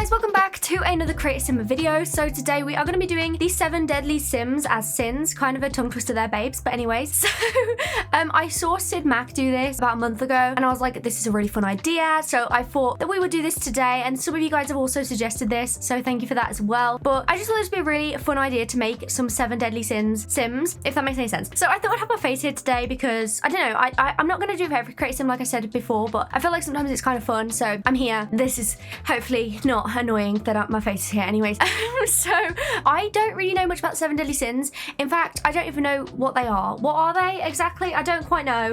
guys, welcome back to another Create a Sim video. So today we are going to be doing the 7 deadly sims as sins, kind of a tongue twister there, babes, but anyways. So I saw Sid Mac do this about a month ago and I was like, this is a really fun idea, so I thought that we would do this today, and some of you guys have also suggested this, so thank you for that as well. But I just thought this would be a really fun idea to make some 7 deadly sims, if that makes any sense. So I thought I'd have my face here today because I don't know, I'm not going to do it for every Create a Sim like I said before, but I feel like sometimes it's kind of fun, so I'm here. This is hopefully not annoying that my face is here anyways. So I don't really know much about 7 deadly sins. In fact, I don't even know what they are. What are they exactly? I don't quite know.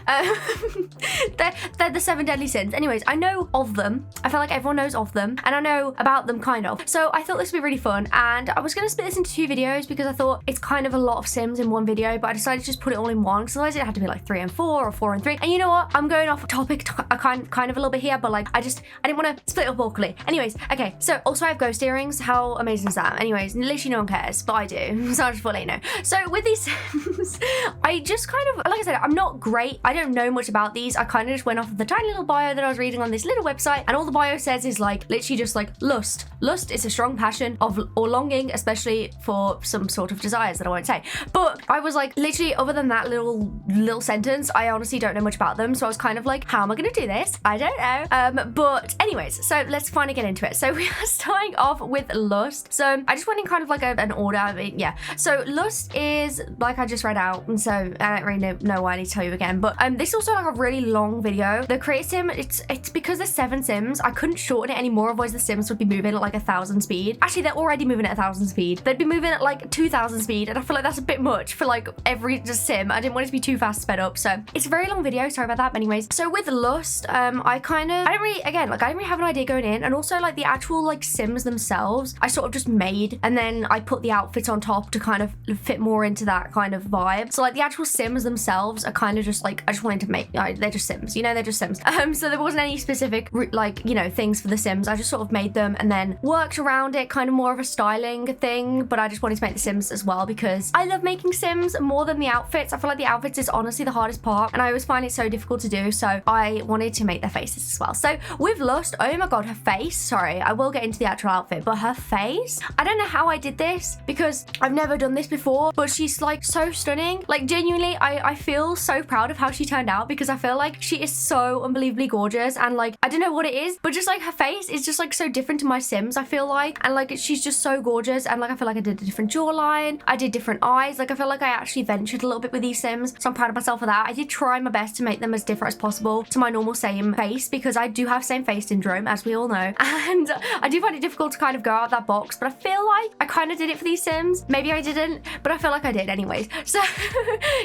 They're the 7 deadly sins. Anyways, I know of them. I feel like everyone knows of them and I know about them kind of. So I thought this would be really fun, and I was going to split this into 2 videos because I thought it's kind of a lot of sims in one video, but I decided to just put it all in one because otherwise it had to be like 3 and 4 or 4 and 3. And you know what? I'm going off topic kind of a little bit here, but like I didn't want to split it up awkwardly. Anyways, okay, so also I have ghost earrings. How amazing is that? Anyways, literally no one cares, but I do. So I'll just let you know. So with these sims, I just kind of, like I said, I'm not great. I don't know much about these. I kind of just went off of the tiny little bio that I was reading on this little website, and all the bio says is like literally just like lust. Lust is a strong passion of or longing, especially for some sort of desires that I won't say. But I was like, literally, other than that little sentence, I honestly don't know much about them. So I was kind of like, how am I going to do this? I don't know. But anyways, so let's finally get into it. So we are starting off with lust. So I just went in kind of like an order. I mean, yeah. So lust is like I just read out, and so I don't really know why I need to tell you again. But this is also like a really long video. The Create a Sim, it's because there's 7 sims. I couldn't shorten it anymore, otherwise the sims would be moving at like 1,000 speed. Actually, they're already moving at 1,000 speed. They'd be moving at like 2,000 speed, and I feel like that's a bit much for like every just sim. I didn't want it to be too fast sped up, so it's a very long video. Sorry about that. But anyways, so with lust, I didn't really have an idea going in, and also like the actual like sims themselves, I sort of just made, and then I put the outfits on top to kind of fit more into that kind of vibe. So like the actual sims themselves are kind of just like, I just wanted to make, they're just sims, you know, they're just sims. So there wasn't any specific like, you know, things for the sims. I just sort of made them and then worked around it, kind of more of a styling thing, but I just wanted to make the sims as well because I love making sims more than the outfits. I feel like the outfits is honestly the hardest part, and I always find it so difficult to do, so I wanted to make their faces as well. So with lust, oh my god, her face, sorry, I will get into the actual outfit, but her face, I don't know how I did this because I've never done this before, but she's like so stunning. Like genuinely, I feel so proud of how she turned out because I feel like she is so unbelievably gorgeous, and like I don't know what it is, but just like her face is just like so different to my sims, I feel like, and like she's just so gorgeous, and like I feel like I did a different jawline, I did different eyes, like I feel like I actually ventured a little bit with these sims, so I'm proud of myself for that. I did try my best to make them as different as possible to my normal same face because I do have same face syndrome, as we all know, and I do find it difficult to kind of go out of that box, but I feel like I kind of did it for these sims. Maybe I didn't, but I feel like I did anyways. So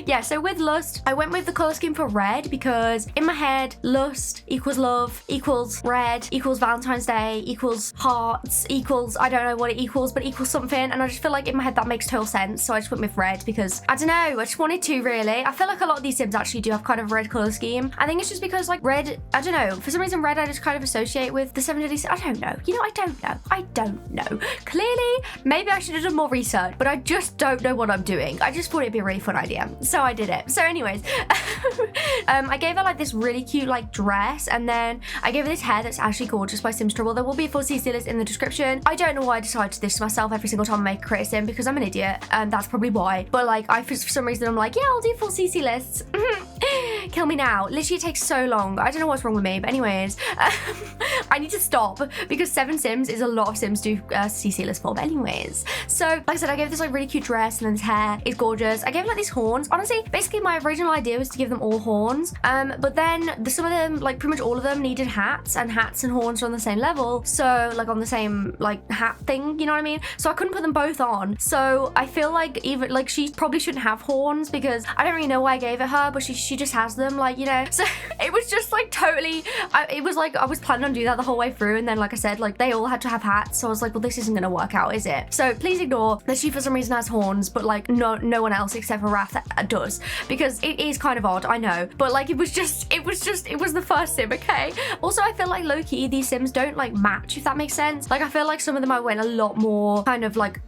yeah, so with lust, I went with the color scheme for red because in my head, lust equals love equals red equals Valentine's Day equals hearts equals, I don't know what it equals, but equals something, and I just feel like in my head that makes total sense, so I just went with red because I don't know, I just wanted to really. I feel like a lot of these sims actually do have kind of a red color scheme. I think it's just because like red, I don't know, for some reason red I just kind of associate with the 7 deadly sins. I don't know, you know, I don't know. Clearly, maybe I should have done more research, but I just don't know what I'm doing. I just thought it'd be a really fun idea, so I did it. So anyways, I gave her like this really cute like dress, and then I gave her this hair that's actually gorgeous by Sims Trouble. There will be a full CC list in the description. I don't know why I decided to do this to myself every single time I make a Create a Sim because I'm an idiot, and that's probably why. But like for some reason I'm like, yeah, I'll do full CC lists. Kill me now. Literally, it takes so long. I don't know what's wrong with me, but anyways, I need to stop because 7 sims is a lot of sims do CC list for. But anyways, so like I said, I gave this like really cute dress, and then this hair is gorgeous. I gave like these horns. Honestly, basically my original idea was to give them all horns, but then some of them, like pretty much all of them, needed hats, and hats and horns are on the same level, so like on the same like hat thing, you know what I mean? So I couldn't put them both on, so I feel like even like she probably shouldn't have horns because I don't really know why I gave it her, but she just has them, like, you know. So it was just like totally, it was like I was planning on doing that the whole way through, and then like I said, like they all had to have hats, so I was like, well, this isn't gonna work out, is it? So please ignore that she for some reason has horns, but like no one else except for Wrath does, because it is kind of odd, I know, but like it was the first sim, okay? Also, I feel like low-key these sims don't like match, if that makes sense. Like I feel like some of them I went a lot more kind of like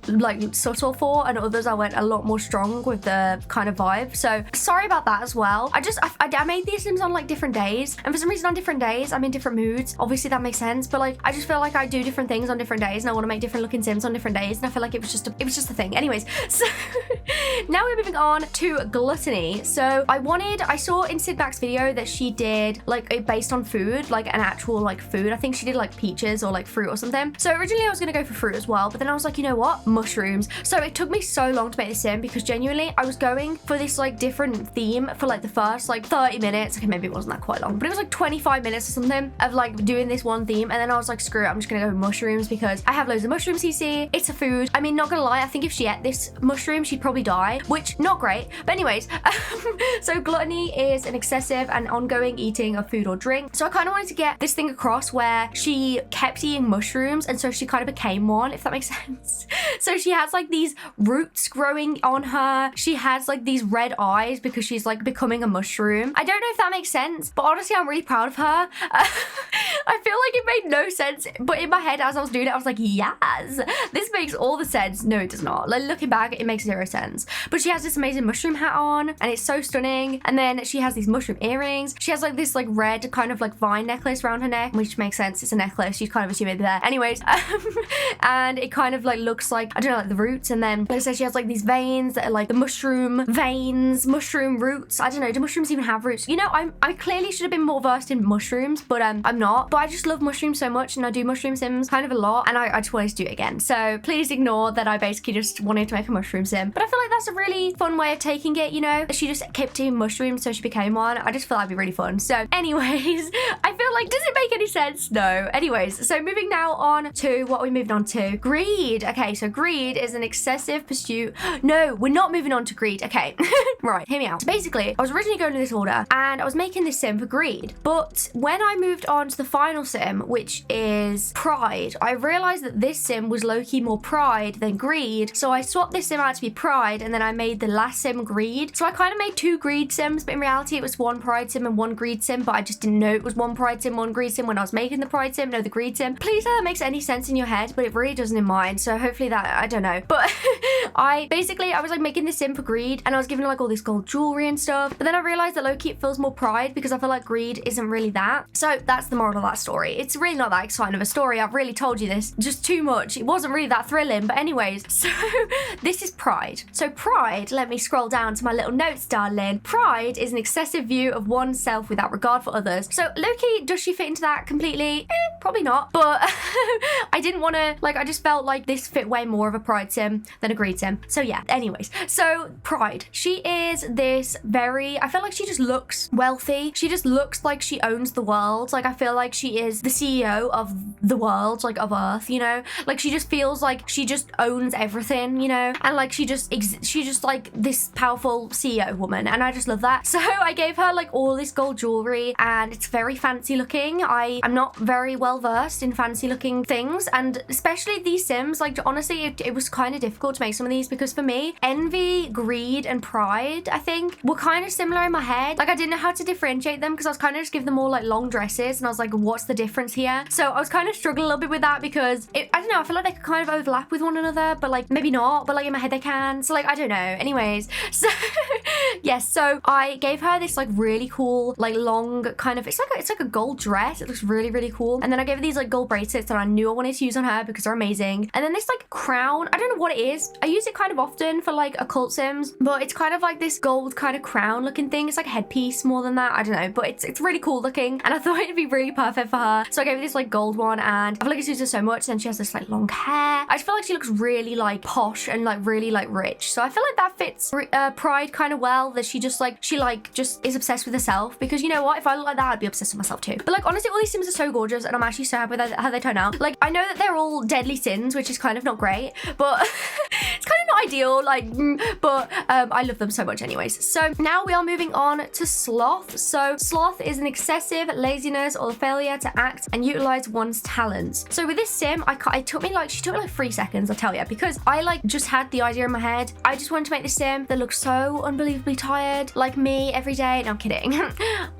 subtle for, and others I went a lot more strong with the kind of vibe, so sorry about that as well. I I made these sims on like different days, and for some reason on different days I'm in different moods. Obviously that makes sense, but like I just feel like I do different things on different days, and I want to make different looking sims on different days, and I feel like it was just a thing. Anyways, so now we're moving on to gluttony. So I saw in Sid Mac's video that she did like it based on food, like an actual like food. I think she did like peaches or like fruit or something. So originally I was gonna go for fruit as well, but then I was like, you know what, mushrooms. So it took me so long to make this sim because genuinely I was going for this like different theme for like the first like 30 minutes. Okay, maybe it wasn't that quite long, but it was like 25 minutes or something of like doing this one theme, and then I was like, screw it, I'm just gonna go with mushrooms because I have loads of mushrooms. CC, it's a food. I mean, not gonna lie, I think if she ate this mushroom she'd probably die, which not great, but anyways. So gluttony is an excessive and ongoing eating of food or drink. So I kind of wanted to get this thing across where she kept eating mushrooms, and so she kind of became one, if that makes sense. So she has like these roots growing on her. She has like these red eyes because she's like becoming a mushroom. I don't know if that makes sense, but honestly I'm really proud of her. I feel like it made no sense, but in my head as I was doing it I was like, yes, this makes all the sense. No, it does not. Like looking back, it makes zero sense. But she has this amazing mushroom hat on, and it's so stunning. And then she has these mushroom earrings. She has like this like red kind of like vine necklace around her neck, which makes sense. It's a necklace. You kind of assume it there. Anyways, and it kind of like looks like, I don't know, like the roots. And then like I said, she has like these veins that are like the mushroom veins, mushroom roots. I don't know. Do mushrooms even have roots? You know, I clearly should have been more versed in mushrooms, but I'm not. But I just love mushrooms so much, and I do mushroom sims kind of a lot, and I just wanted to do it again. So please ignore that I basically just wanted to make a mushroom sim. But I feel like that's a really fun way of taking it, you know? She just kept eating mushrooms, so she became one. I just feel that'd be really fun. So anyways, I feel like, does it make any sense? No. Anyways, so moving now on to what we moved on to. Greed. Okay, so greed is an excessive pursuit. No, we're not moving on to greed. Okay, right, hear me out. So basically, I was originally going in this order, and I was making this sim for greed. But when I moved on to the final sim, which is pride, I realized that this sim was low-key more pride than greed. So I swapped this sim out to be pride, and then I made the last sim greed. So I kind of made two greed sims, but in reality it was one pride sim and one greed sim, but I just didn't know it was one pride sim, one greed sim when I was making the pride sim, no, the greed sim. Please tell that makes any sense in your head, but it really doesn't in mine. So hopefully that, I don't know. But I was like making this sim for greed, and I was giving like all this gold jewelry and stuff. But then I realized that low-key it feels more pride because I feel like greed isn't really that. So that's the moral of that story. It's really not that exciting of a story. I've really told you this just too much. It wasn't really that thrilling, but anyways, so this is pride. So pride, let me scroll down to my little notes, darling. Pride is an excessive view of oneself without regard for others. So low-key, does she fit into that completely? Probably not, but I didn't want to, like, I just felt like this fit way more of a pride sim than a greed sim. So yeah, anyways, so pride, she is this very, I feel like she just looks wealthy. She just looks like she owns the world. Like I feel like she is the CEO of the world, like of Earth, you know? Like she just feels like she just owns everything, you know? And like she just like this powerful CEO woman, and I just love that. So I gave her like all this gold jewelry, and it's very fancy looking. I'm not very well versed in fancy looking things, and especially these sims, like honestly it was kind of difficult to make some of these because for me, envy, greed, and pride, I think, were kind of similar in my head. Like I didn't know how to differentiate them because I was kind of just giving them all like long dresses, and I was like, what's the difference here? So I was kind of struggling a little bit with that because I don't know, I feel like they could kind of overlap with one another, but like maybe not, but like in my head they can. So like I don't know. Anyways, so yes, so I gave her this like really cool like long kind of, it's like a gold dress. It looks really, really cool. And then I gave her these like gold bracelets that I knew I wanted to use on her because they're amazing. And then this like crown, I don't know what it is. I use it kind of often for like occult sims, but it's kind of like this gold kind of crown looking thing. It's like a headpiece more than that. I don't know, but it's really cool looking, and I thought it'd be really perfect for her. So I gave her this like gold one, and I feel like it suits her so much. And she has this like long hair. I just feel like she looks really like posh and like really like rich. So I feel like that fits pride kind of well, that she just is obsessed with herself, because you know what, if I look like that I'd be obsessed with myself too. But like honestly, all these sims are so gorgeous, and I'm actually so happy with how they turn out. Like I know that they're all deadly sins, which is kind of not great, but it's kind of not ideal, like but I love them so much anyways. So now we are moving on to sloth. So sloth is an excessive laziness or failure to act and utilize one's talents. So with this sim, she took me like 3 seconds, I'll tell you, because I like just had the idea in my head. I just wanted to make this sim that looks so unbelievably tired, like me every day. No, I'm kidding.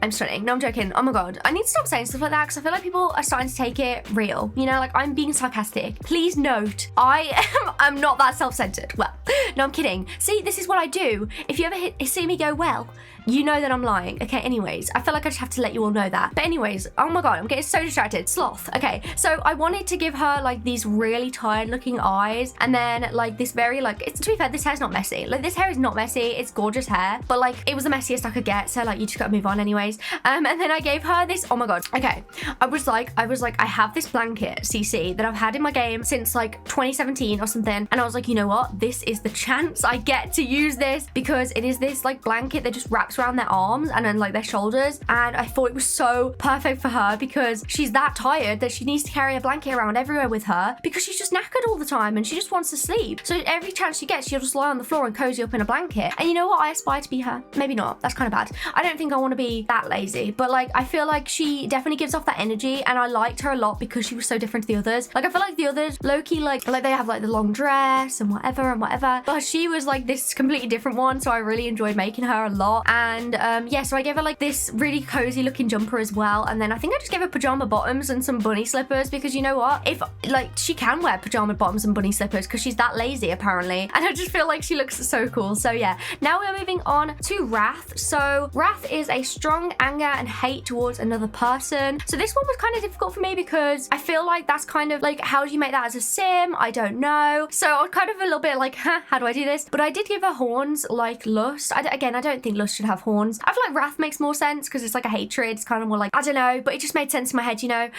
I'm stunning. No, I'm joking. Oh my god, I need to stop saying stuff like that because I feel like people are starting to take it real, you know, like I'm being sarcastic. Please note, I'm not that self-centered. Well, no, I'm kidding. See, this is what I do. If you ever see me go, well, you know that I'm lying. Okay, anyways, I feel like I just have to let you all know that. But anyways, oh my god, I'm getting so distracted. Sloth. Okay, so I wanted to give her like these really tired looking eyes, and then like this very like, it's, to be fair, this hair's not messy. Like this hair is not messy. It's gorgeous hair, but like it was the messiest I could get. So like you just gotta move on anyways. And then I gave her this, oh my god. Okay, I was like, I have this blanket, CC, that I've had in my game since like 2017 or something. And I was like, you know what? This is the chance I get to use this, because it is this like blanket that just wraps around their arms and then like their shoulders. And I thought it was so perfect for her, because she's that tired that she needs to carry a blanket around everywhere with her, because she's just knackered all the time and she just wants to sleep. So every chance she gets, she'll just lie on the floor and cozy up in a blanket. And you know what? I aspire to be her. Maybe not. That's kind of bad. I don't think I want to be that lazy, but like I feel like she definitely gives off that energy, and I liked her a lot because she was so different to the others. Like I feel like the others low-key like they have like the long dress and whatever, but she was like this completely different one, so I really enjoyed making her a lot. And yeah, so I gave her like this really cozy looking jumper as well, and then I think I just gave her pajama bottoms and some bunny slippers, because you know what, if like she can wear pajama bottoms and bunny slippers because she's that lazy apparently, and I just feel like she looks so cool. So yeah, now we're moving on to wrath. So wrath is a strong anger and hate towards another person. So this one was kind of difficult for me, because I feel like that's kind of like, how do you make that as a sim? I don't know. So I was kind of a little bit like, huh, how do I do this? But I did give her horns like lust. Again, I don't think lust should have horns. I feel like wrath makes more sense because it's like a hatred. It's kind of more like, I don't know, but it just made sense in my head, you know?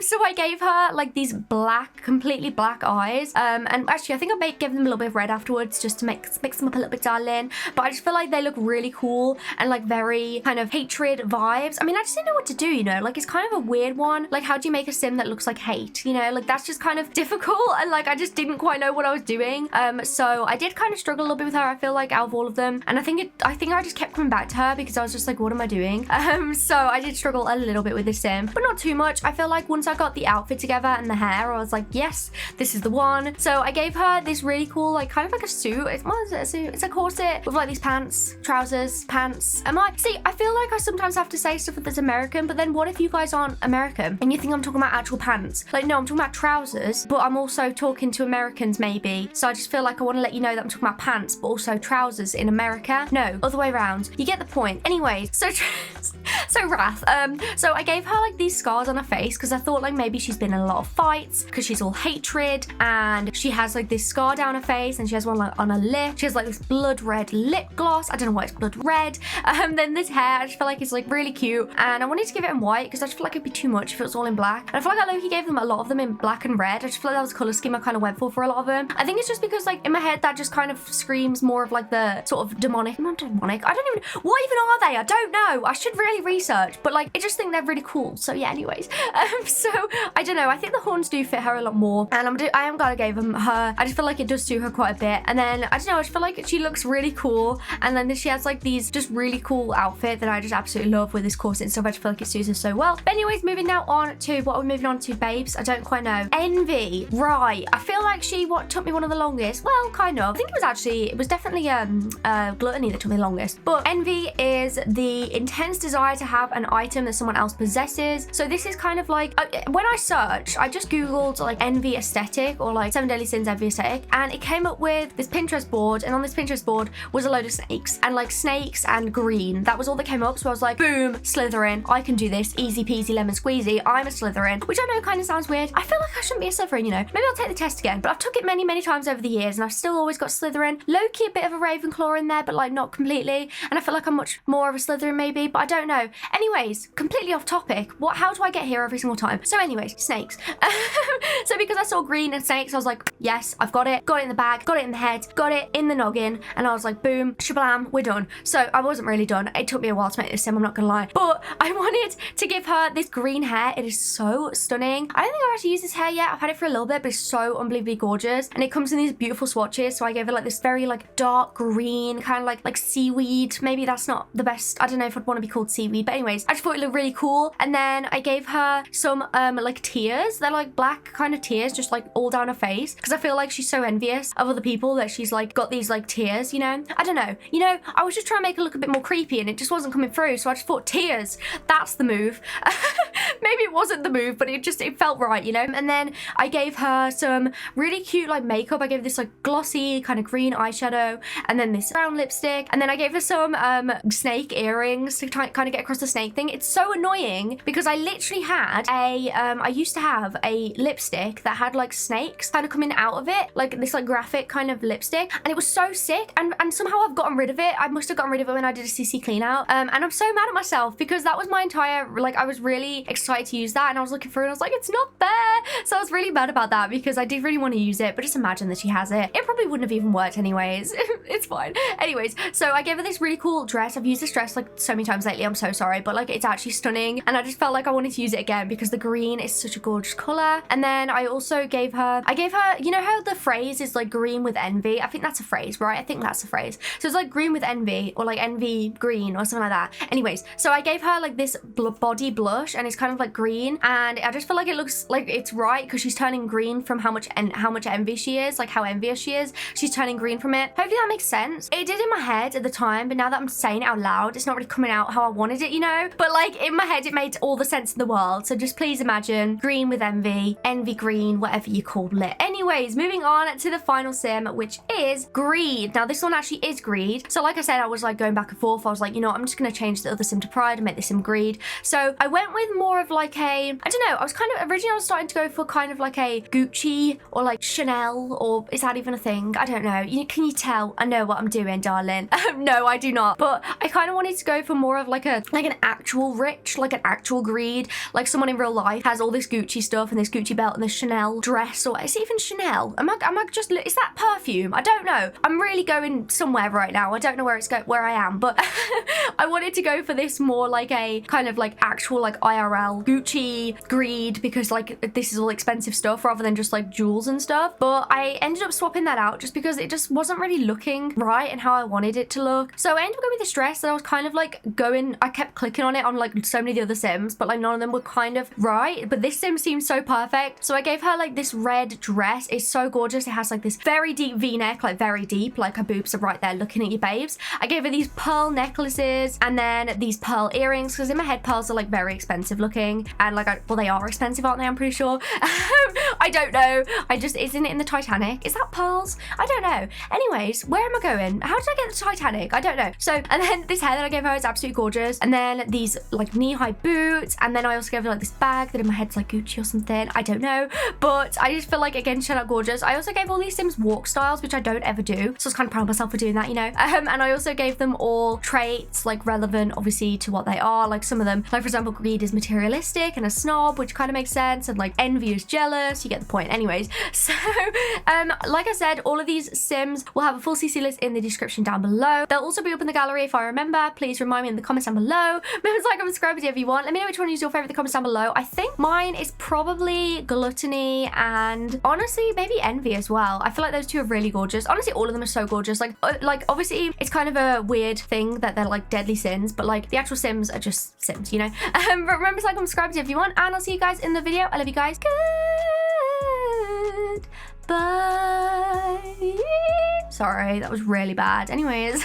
So I gave her like these black, completely black eyes. And actually I think I may give them a little bit of red afterwards just to mix them up a little bit, darling. But I just feel like they look really cool and like very kind of hatred vibes. I mean, I just didn't know what to do, you know? Like it's kind of a weird one. Like how do you make a sim that looks like hate? You know, like that's just kind of difficult, and like I just didn't quite know what I was doing. So I did kind of struggle a little bit with her, I feel like, out of all of them. And I think I just kept coming back to her because I was just like, what am I doing? So I did struggle a little bit with this sim, but not too much. I feel like once I got the outfit together and the hair, I was like, yes, this is the one. So I gave her this really cool, like kind of like a suit. What is it, a suit? It's a corset with like these pants, trousers, pants. See, I feel like I sometimes have to say stuff that's American, but then what if you guys aren't American and you think I'm talking about actual pants? Like, no, I'm talking about trousers, but I'm also talking to Americans maybe. So I just feel like I want to let you know that I'm talking about pants, but also trousers in America. No, other way around. You get the point. Anyways, so wrath. So I gave her like these scars on her face because I thought like maybe she's been in a lot of fights because she's all hatred, and she has like this scar down her face, and she has one like on her lip. She has like this blood red lip gloss. I don't know why it's blood red. Then this hair, I just feel like it's like really cute, and I wanted to give it in white because I just feel like it'd be too much if it was all in black. And I feel like I low-key gave them a lot of them in black and red. I just feel like that was a color scheme I kind of went for a lot of them. I think it's just because like in my head that just kind of screams more of like the sort of demonic. Not demonic. I don't even. What even are they? I don't know. I should really research, but like I just think they're really cool. So yeah. Anyways, so I don't know. I think the horns do fit her a lot more, and I am glad I gave them her. I just feel like it does suit her quite a bit. And then I don't know. I just feel like she looks really cool, and then she has like these just really cool outfit that I just absolutely love with this corset and stuff. I just feel like it suits her so well. But anyways, moving now on to what we're moving on to, babes. I don't quite know. Envy, right? I feel like she took me one of the longest. Well, kind of. I think it was definitely gluttony that took me the longest. But envy is the intense desire to have an item that someone else possesses. So this is kind of like when I searched, I just googled like envy aesthetic or like 7 deadly sins envy aesthetic, and it came up with this Pinterest board, and on this Pinterest board was a load of snakes and green. That was all that came up. So I was like, boom, Slytherin. I can do this. Easy peasy lemon squeezy. I'm a Slytherin, which I know kind of sounds weird. I feel like I shouldn't be a Slytherin, you know. Maybe I'll take the test again, but I've took it many, many times over the years, and I've still always got Slytherin. Low-key a bit of a Ravenclaw in there, but like not completely. And I feel like I'm much more of a Slytherin maybe, but I don't know. Anyways, completely off topic. How do I get here every single time? So anyways, snakes. So because I saw green and snakes, I was like, yes, I've got it. Got it in the bag, got it in the head, got it in the noggin, and I was like, boom, shablam, we're done. So I wasn't really done. It took me a while to make this sim, I'm not gonna lie. But I wanted to give her this green hair. It is so stunning. I don't think I've actually used this hair yet. I've had it for a little bit, but it's so unbelievably gorgeous. And it comes in these beautiful swatches. So I gave it like this very like dark green, kind of like seaweed. Maybe that's not the best. I don't know if I'd want to be called seaweed, but anyways, I just thought it looked really cool. And then I gave her some like tears. They're like black kind of tears, just like all down her face. Because I feel like she's so envious of other people that she's like got these like tears, you know? I don't know. You know, I was just trying to make it look a bit more creepy and it just wasn't coming through. So I just thought tears, that's the move. Maybe it wasn't the move, but it felt right, you know? And then I gave her some really cute like makeup. I gave this like glossy kind of green eyeshadow, and then this brown lipstick, and then I gave her some snake earrings to kind of get across the snake thing. It's so annoying because I literally had I used to have a lipstick that had like snakes kind of coming out of it, like this like graphic kind of lipstick, and it was so sick, and somehow I've gotten rid of it. I must have gotten rid of it when I did a CC clean out, and I'm so mad at myself because that was my entire, like, I was really excited to use that, and I was looking through and I was like, it's not there. So I was really mad about that because I did really want to use it, but just imagine that she has it. It probably wouldn't have even worked anyways. It's fine. Anyways, so I gave her this really cool dress. I've used this dress like so many times lately, I'm so sorry, but like it's actually stunning, and I just felt like I wanted to use it again because the green is such a gorgeous color. And then I also gave her, you know how the phrase is like green with envy? I think that's a phrase, right? I think that's a phrase. So it's like green with envy, or like envy green or something like that. Anyways, so I gave her like this body blush, and it's kind of like green, and I just feel like it looks like it's right because she's turning green from how much envy she is, like how envious she is. She's turning green from it. Hopefully that makes sense. It did in my head at the time, but now that I'm saying it out loud, it's not really coming out how I wanted it, you know? But like in my head, it made all the sense in the world. So just please imagine green with envy green, whatever you call it. Anyways, moving on to the final sim, which is greed. Now this one actually is greed. So like I said, I was like going back and forth. I was like, you know what, I'm just going to change the other sim to pride and make this sim greed. So I went with more of like a, I don't know, I was kind of, originally I was starting to go for kind of like a Gucci or like Chanel, or is that even a thing? I don't know. Can you tell? I know what I'm doing, darling. No, I do not. But I kind of wanted to go for more of like an actual rich, like an actual greed, like someone in real life has all this Gucci stuff and this Gucci belt and this Chanel dress, or is it even Chanel? Am I just, is that perfume? I don't know. I'm really going somewhere right now. I don't know where I am, but I wanted to go for this more like a kind of like actual like IRL Gucci greed, because like this is all expensive stuff rather than just like jewels and stuff. But I ended up swapping that out just because it just wasn't really looking right and how I wanted it to look. So I ended up going with this dress that I was kind of like I kept clicking on it on like so many of the other sims, but like none of them were kind of right. But this sim seemed so perfect. So I gave her like this red dress. It's so gorgeous. It has like this very deep V-neck, like very deep, like her boobs are right there looking at you, babes. I gave her these pearl necklaces and then these pearl earrings, because in my head pearls are like very expensive looking, and like well, they are expensive, aren't they? I'm pretty sure. I don't know. Isn't it in the Titanic? Is that pearls? I don't know. Anyways, where am I going? How did I get the Titanic? I don't know. So, and then this hair that I gave her is absolutely gorgeous. And then these like knee-high boots. And then I also gave her like this bag that in my head's like Gucci or something. I don't know. But I just feel like, again, she turned out gorgeous. I also gave all these sims walk styles, which I don't ever do. So I was kind of proud of myself for doing that, you know. And I also gave them all traits like relevant, obviously, to what they are. Like some of them, like for example, greed is materialistic and a snob, which kind of makes sense. And like envy is jealous. You get the point. Anyways, so like I said, all of these sims will have a full CC list in the description down below. They'll also be up in the gallery if I remember. Please remind me in the comments down below. Remember to like and subscribe if you want. Let me know which one is your favorite in the comments down below. I think mine is probably gluttony and honestly maybe envy as well. I feel like those two are really gorgeous. Honestly, all of them are so gorgeous. Like obviously it's kind of a weird thing that they're like deadly sins, but like the actual sims are just sims, you know. But remember to like and subscribe if you want, and I'll see you guys in the video. I love you guys. Bye. Sorry, that was really bad. Anyways.